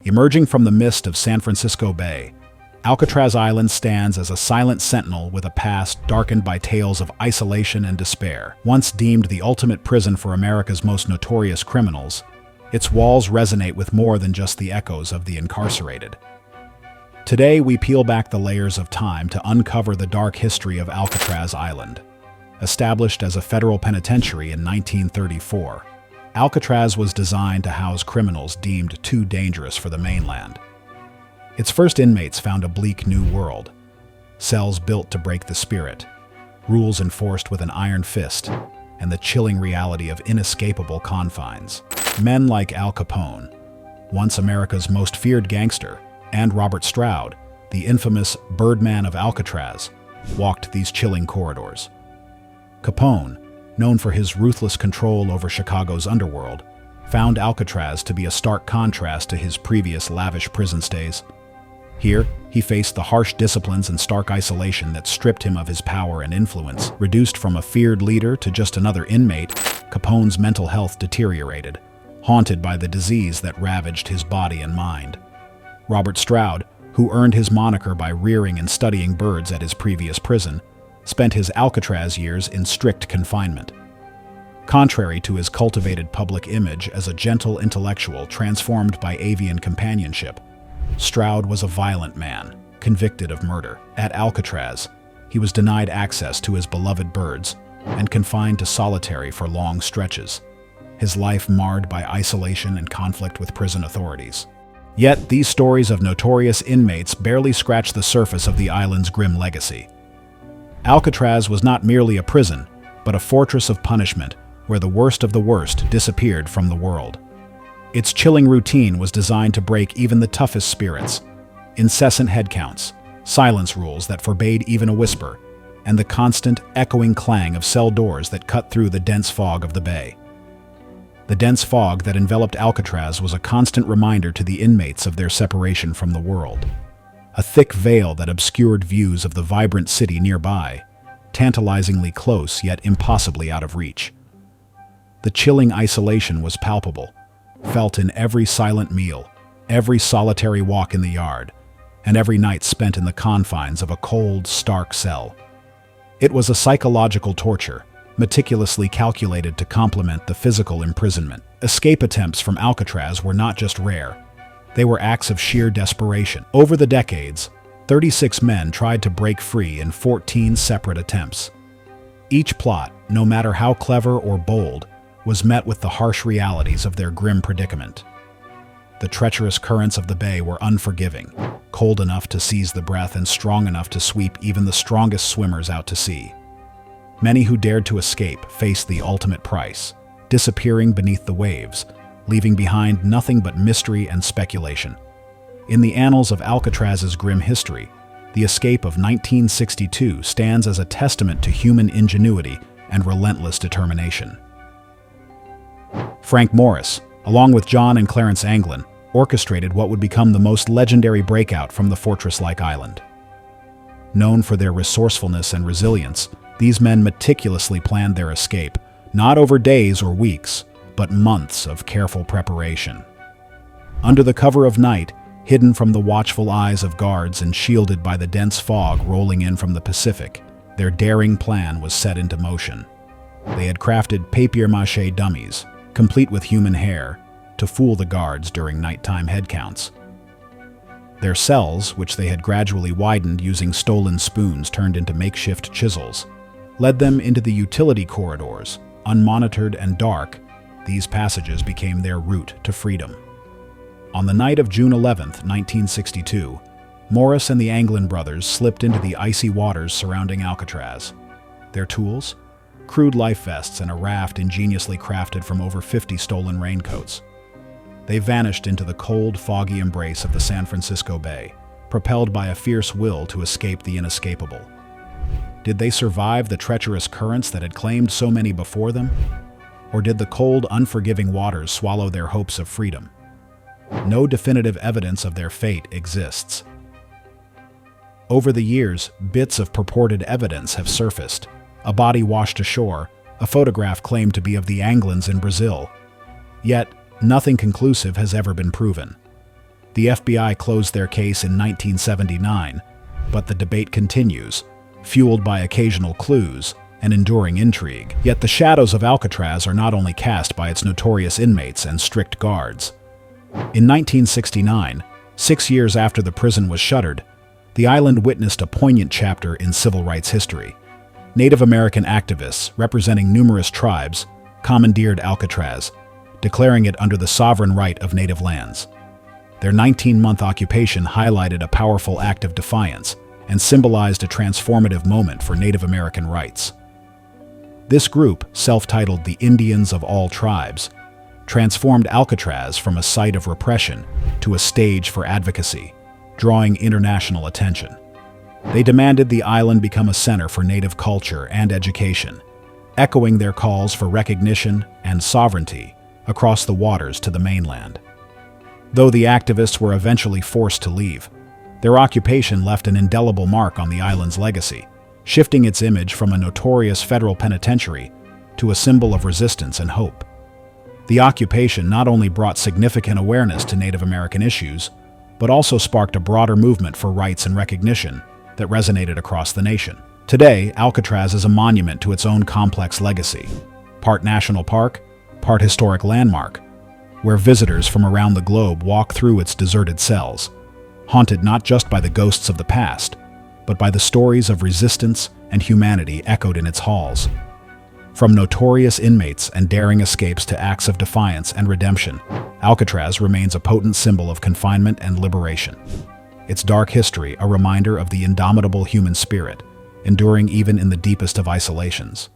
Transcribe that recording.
Emerging from the mist of San Francisco Bay, Alcatraz Island stands as a silent sentinel with a past darkened by tales of isolation and despair. Once deemed the ultimate prison for America's most notorious criminals, its walls resonate with more than just the echoes of the incarcerated. Today, we peel back the layers of time to uncover the dark history of Alcatraz Island. Established as a federal penitentiary in 1934, Alcatraz was designed to house criminals deemed too dangerous for the mainland. Its first inmates found a bleak new world, cells built to break the spirit, rules enforced with an iron fist, and the chilling reality of inescapable confines. Men like Al Capone, once America's most feared gangster, and Robert Stroud, the infamous Birdman of Alcatraz, walked these chilling corridors. Capone, known for his ruthless control over Chicago's underworld, found Alcatraz to be a stark contrast to his previous lavish prison stays. Here, he faced the harsh disciplines and stark isolation that stripped him of his power and influence. Reduced from a feared leader to just another inmate, Capone's mental health deteriorated, haunted by the disease that ravaged his body and mind. Robert Stroud, who earned his moniker by rearing and studying birds at his previous prison, spent his Alcatraz years in strict confinement. Contrary to his cultivated public image as a gentle intellectual transformed by avian companionship, Stroud was a violent man, convicted of murder. At Alcatraz, he was denied access to his beloved birds and confined to solitary for long stretches, his life marred by isolation and conflict with prison authorities. Yet, these stories of notorious inmates barely scratch the surface of the island's grim legacy. Alcatraz was not merely a prison, but a fortress of punishment where the worst of the worst disappeared from the world. Its chilling routine was designed to break even the toughest spirits. Incessant headcounts, silence rules that forbade even a whisper, and the constant, echoing clang of cell doors that cut through the dense fog of the bay. The dense fog that enveloped Alcatraz was a constant reminder to the inmates of their separation from the world. A thick veil that obscured views of the vibrant city nearby, tantalizingly close yet impossibly out of reach. The chilling isolation was palpable, felt in every silent meal, every solitary walk in the yard, and every night spent in the confines of a cold, stark cell. It was a psychological torture, meticulously calculated to complement the physical imprisonment. Escape attempts from Alcatraz were not just rare, they were acts of sheer desperation. Over the decades, 36 men tried to break free in 14 separate attempts. Each plot, no matter how clever or bold, was met with the harsh realities of their grim predicament. The treacherous currents of the bay were unforgiving, cold enough to seize the breath and strong enough to sweep even the strongest swimmers out to sea. Many who dared to escape faced the ultimate price, disappearing beneath the waves, leaving behind nothing but mystery and speculation. In the annals of Alcatraz's grim history, the escape of 1962 stands as a testament to human ingenuity and relentless determination. Frank Morris, along with John and Clarence Anglin, orchestrated what would become the most legendary breakout from the fortress-like island. Known for their resourcefulness and resilience, these men meticulously planned their escape, not over days or weeks, but months of careful preparation. Under the cover of night, hidden from the watchful eyes of guards and shielded by the dense fog rolling in from the Pacific, their daring plan was set into motion. They had crafted papier-mâché dummies, complete with human hair, to fool the guards during nighttime headcounts. Their cells, which they had gradually widened using stolen spoons turned into makeshift chisels, led them into the utility corridors. Unmonitored and dark, these passages became their route to freedom. On the night of June 11, 1962, Morris and the Anglin brothers slipped into the icy waters surrounding Alcatraz. Their tools? Crude life vests and a raft ingeniously crafted from over 50 stolen raincoats. They vanished into the cold, foggy embrace of the San Francisco Bay, propelled by a fierce will to escape the inescapable. Did they survive the treacherous currents that had claimed so many before them? Or did the cold, unforgiving waters swallow their hopes of freedom? No definitive evidence of their fate exists. Over the years, bits of purported evidence have surfaced. A body washed ashore, a photograph claimed to be of the Anglins in Brazil. Yet, nothing conclusive has ever been proven. The FBI closed their case in 1979, but the debate continues, fueled by occasional clues and enduring intrigue. Yet the shadows of Alcatraz are not only cast by its notorious inmates and strict guards. In 1969, 6 years after the prison was shuttered, the island witnessed a poignant chapter in civil rights history. Native American activists, representing numerous tribes, commandeered Alcatraz, declaring it under the sovereign right of native lands. Their 19-month occupation highlighted a powerful act of defiance and symbolized a transformative moment for Native American rights. This group, self-titled the Indians of All Tribes, transformed Alcatraz from a site of repression to a stage for advocacy, drawing international attention. They demanded the island become a center for Native culture and education, echoing their calls for recognition and sovereignty across the waters to the mainland. Though the activists were eventually forced to leave, their occupation left an indelible mark on the island's legacy, shifting its image from a notorious federal penitentiary to a symbol of resistance and hope. The occupation not only brought significant awareness to Native American issues, but also sparked a broader movement for rights and recognition that resonated across the nation. Today, Alcatraz is a monument to its own complex legacy, part national park, part historic landmark, where visitors from around the globe walk through its deserted cells, haunted not just by the ghosts of the past, but by the stories of resistance and humanity echoed in its halls. From notorious inmates and daring escapes to acts of defiance and redemption, Alcatraz remains a potent symbol of confinement and liberation. Its dark history a reminder of the indomitable human spirit, enduring even in the deepest of isolations.